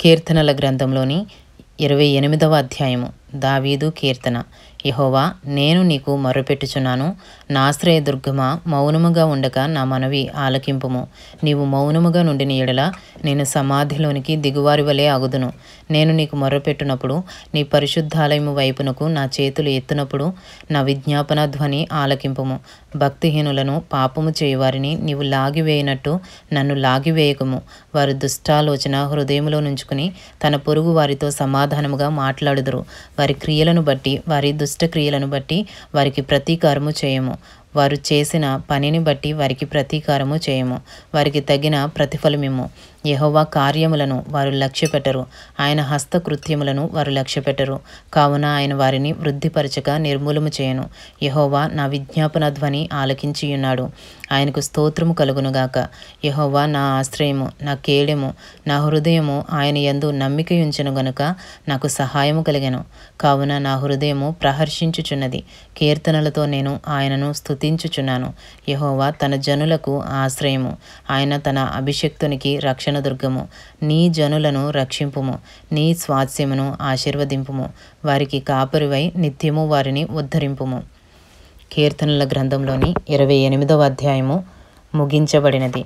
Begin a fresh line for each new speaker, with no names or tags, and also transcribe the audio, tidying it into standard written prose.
కీర్తనల గ్రంథంలోని 28వ అధ్యాయము. దావీదు కీర్తన. యెహోవా, నేను నీకు మొర్రపెట్టుచున్నాను. నా ఆశ్రయదుర్గమా, మౌనముగా ఉండక నా మనవి ఆలకింపుము. నీవు మౌనముగా నుండిన ఎడల నేను సమాధిలోనికి దిగువారి వలె అగుదును. నేను నీకు మొర్రపెట్టునప్పుడు, నీ పరిశుద్ధాలయము వైపునకు నా చేతులు ఎత్తునప్పుడు నా విజ్ఞాపన ధ్వని ఆలకింపుము. భక్తిహీనులను, పాపము చేయువారిని నీవు లాగివేయనట్టు నన్ను లాగివేయకుము. వారు దుష్టాలోచన హృదయములో నుంచుకుని తన పొరుగు వారితో సమాధానముగా మాట్లాడుదురు. వారి క్రియలను బట్టి, వారి దుష్టక్రియలను బట్టి వారికి ప్రతీకారము చేయము. వారు చేసిన పనిని బట్టి వారికి ప్రతీకారము చేయము. వారికి తగిన ప్రతిఫలమిమ్ము. యెహోవా కార్యములను వారు లక్ష్యపెట్టరు, ఆయన హస్తకృత్యములను వారు లక్ష్యపెట్టరు. కావున ఆయన వారిని వృద్ధిపరచక నిర్మూలము చేయను. యెహోవా నా విజ్ఞాపన ధ్వని ఆలకించియున్నాడు. ఆయనకు స్తోత్రము కలుగునుగాక. యెహోవా నా ఆశ్రయము, నా కేడెము, నా హృదయము ఆయన యందు నమ్మికయుంచెను గనుక నాకు సహాయము కలిగెను. కావున నా హృదయము ప్రహర్షించుచున్నది. కీర్తనలతో నేను ఆయనను స్తుతించుచున్నాను. యెహోవా తన జనులకు ఆశ్రయము, ఆయన తన అభిషిక్తునికి రక్షణ దుర్గము. నీ జనులను రక్షింపుము, నీ స్వాస్యమును ఆశీర్వదింపుము. వారికి కాపరివై నిత్యము వారిని ఉద్ధరింపుము. కీర్తనల గ్రంథంలోని 28వ అధ్యాయము ముగించబడినది.